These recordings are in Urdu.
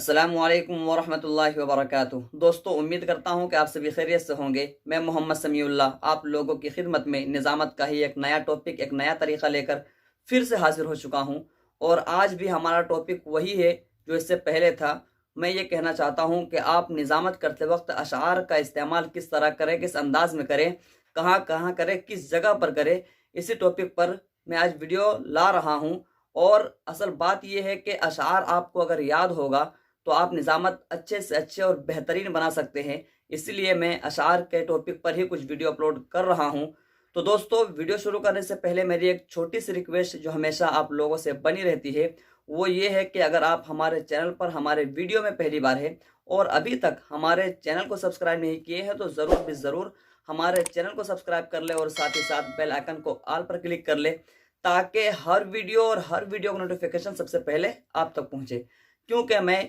السلام علیکم ورحمۃ اللہ وبرکاتہ۔ دوستو، امید کرتا ہوں کہ آپ سبھی خیریت سے ہوں گے۔ میں محمد سمیع اللہ آپ لوگوں کی خدمت میں نظامت کا ہی ایک نیا ٹاپک، ایک نیا طریقہ لے کر پھر سے حاضر ہو چکا ہوں، اور آج بھی ہمارا ٹاپک وہی ہے جو اس سے پہلے تھا۔ میں یہ کہنا چاہتا ہوں کہ آپ نظامت کرتے وقت اشعار کا استعمال کس طرح کریں، کس انداز میں کریں، کہاں کہاں کریں، کس جگہ پر کریں، اسی ٹاپک پر میں آج ویڈیو لا رہا ہوں۔ اور اصل بات یہ ہے کہ اشعار آپ کو اگر یاد ہوگا تو آپ نظامت اچھے سے اچھے اور بہترین بنا سکتے ہیں۔ اسی لیے میں اشعار کے ٹاپک پر ہی کچھ ویڈیو اپلوڈ کر رہا ہوں۔ تو دوستو، ویڈیو شروع کرنے سے پہلے میری ایک چھوٹی سی ریکویسٹ جو ہمیشہ آپ لوگوں سے بنی رہتی ہے، وہ یہ ہے کہ اگر آپ ہمارے چینل پر ہمارے ویڈیو میں پہلی بار ہے اور ابھی تک ہمارے چینل کو سبسکرائب نہیں کیے ہیں تو ضرور بھی ضرور ہمارے چینل کو سبسکرائب کر لے، اور ساتھ ہی ساتھ بیل آئکن کو آل پر کلک کر لے، تاکہ ہر ویڈیو کا نوٹیفیکیشن سب سے پہلے آپ تک پہنچے۔ کیونکہ میں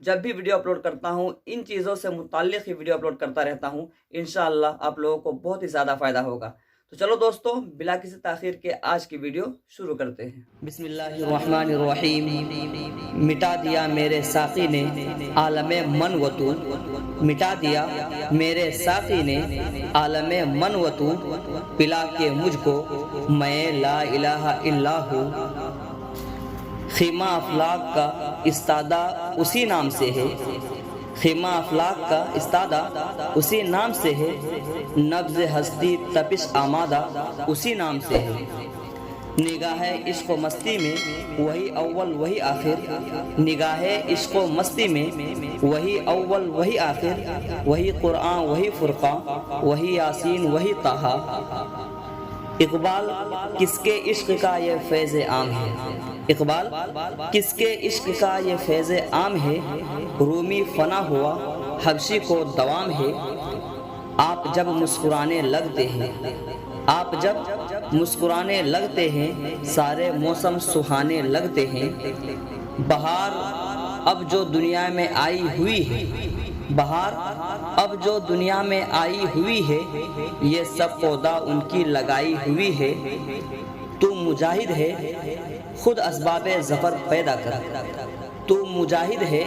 جب بھی ویڈیو اپلوڈ کرتا ہوں ان چیزوں سے متعلق ہی ویڈیو اپلوڈ کرتا رہتا ہوں۔ انشاءاللہ آپ لوگوں کو بہت ہی زیادہ فائدہ ہوگا۔ تو چلو دوستو، بلا کسی تاخیر کے آج کی ویڈیو شروع کرتے ہیں۔ بسم اللہ الرحمن الرحیم۔ مٹا دیا میرے ساقی نے عالم من و تو، مٹا دیا میرے ساقی نے عالم من و تو، پلا کے مجھ کو میں لا الہ الا ہوں۔ خیمہ افلاک کا استادہ اسی نام سے ہے، خیمہ افلاک کا استادہ اسی نام سے ہے، نبض ہستی تپش آمادہ اسی نام سے ہے۔ نگاہ عشق و مستی میں وہی اول وہی آخر، نگاہ عشق و مستی میں وہی اول وہی آخر، وہی قرآن وہی فرقان وہی یاسین وہی طٰہٰ۔ اقبال کس کے عشق کا یہ فیض عام ہے، اقبال کس کے عشق کا یہ فیض عام ہے، رومی فنا ہوا حبشی کو دوام ہے۔ آپ جب مسکرانے لگتے ہیں، آپ جب مسکرانے لگتے ہیں، سارے موسم سہانے لگتے ہیں۔ بہار اب جو دنیا میں آئی ہوئی ہے، بہار اب جو دنیا میں آئی ہوئی ہے، یہ سب پودا ان کی لگائی ہوئی ہے۔ تو مجاہد ہے خود اسباب ظفر پیدا کر، تو مجاہد ہے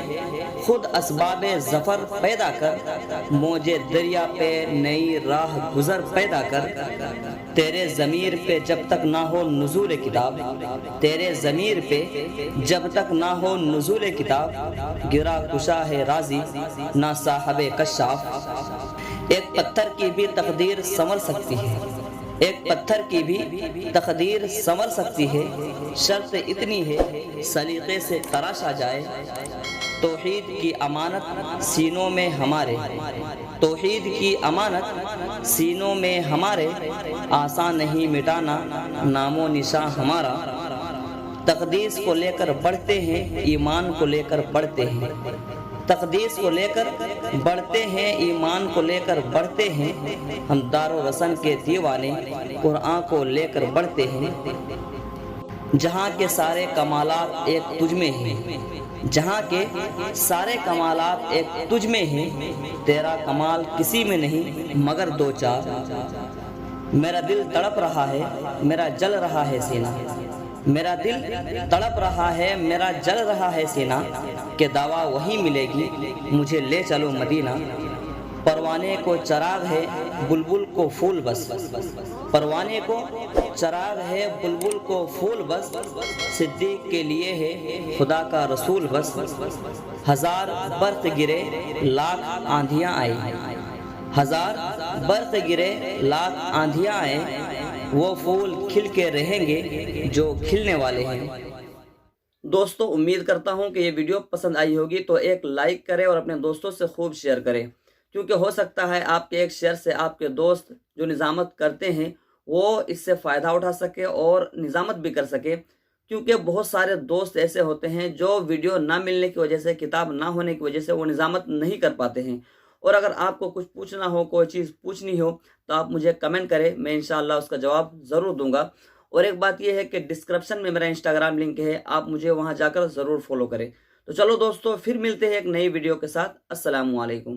خود اسباب ظفر پیدا کر، موج دریا پہ نئی راہ گزر پیدا کر۔ تیرے ضمیر پہ جب تک نہ ہو نزول کتاب، تیرے ضمیر پہ جب تک نہ ہو نزول کتاب، گرا کشا ہے رازی نہ صاحب کشاف۔ ایک پتھر کی بھی تقدیر سنور سکتی ہے، ایک پتھر کی بھی تقدیر سنور سکتی ہے، شرط اتنی ہے سلیقے سے تراشا جائے۔ توحید کی امانت سینوں میں ہمارے، توحید کی امانت سینوں میں ہمارے، آسان نہیں مٹانا نام و نشاں ہمارا۔ تقدیس کو لے کر بڑھتے ہیں، ایمان کو لے کر بڑھتے ہیں، تقدیس کو لے کر بڑھتے ہیں، ایمان کو لے کر بڑھتے ہیں۔ ہم دار و رسن کے دیوانے قرآن کو لے کر بڑھتے ہیں۔ جہاں کے سارے کمالات ایک تجھ میں ہیں، جہاں کے سارے کمالات ایک تجھ میں ہیں، تیرا کمال کسی میں نہیں مگر دو چار۔ میرا دل تڑپ رہا ہے میرا جل رہا ہے سینہ، میرا دل تڑپ رہا ہے میرا جل رہا ہے سینہ، کہ دعویٰ وہی ملے گی مجھے لے چلو مدینہ۔ پروانے کو چراغ ہے بلبل کو پھول بس، پروانے کو چراغ ہے بلبل کو پھول بس، صدیق کے لیے ہے خدا کا رسول بس۔ ہزار برق گرے لاکھ آندھیاں آئیں، ہزار برق گرے لاکھ آندھیاں آئیں، وہ پھول کھل کے رہیں گے جو کھلنے والے ہیں۔ دوستو، امید کرتا ہوں کہ یہ ویڈیو پسند آئی ہوگی، تو ایک لائک کریں اور اپنے دوستوں سے خوب شیئر کریں، کیونکہ ہو سکتا ہے آپ کے ایک شیئر سے آپ کے دوست جو نظامت کرتے ہیں وہ اس سے فائدہ اٹھا سکے اور نظامت بھی کر سکے۔ کیونکہ بہت سارے دوست ایسے ہوتے ہیں جو ویڈیو نہ ملنے کی وجہ سے، کتاب نہ ہونے کی وجہ سے وہ نظامت نہیں کر پاتے ہیں۔ اور اگر آپ کو کچھ پوچھنا ہو، کوئی چیز پوچھنی ہو، تو آپ مجھے کمنٹ کریں، میں انشاءاللہ اس کا جواب ضرور دوں گا۔ اور ایک بات یہ ہے کہ ڈسکرپشن میں میرا انسٹاگرام لنک ہے، آپ مجھے وہاں جا کر ضرور فالو کریں۔ تو چلو دوستو، پھر ملتے ہیں ایک نئی ویڈیو کے ساتھ۔ السلام علیکم۔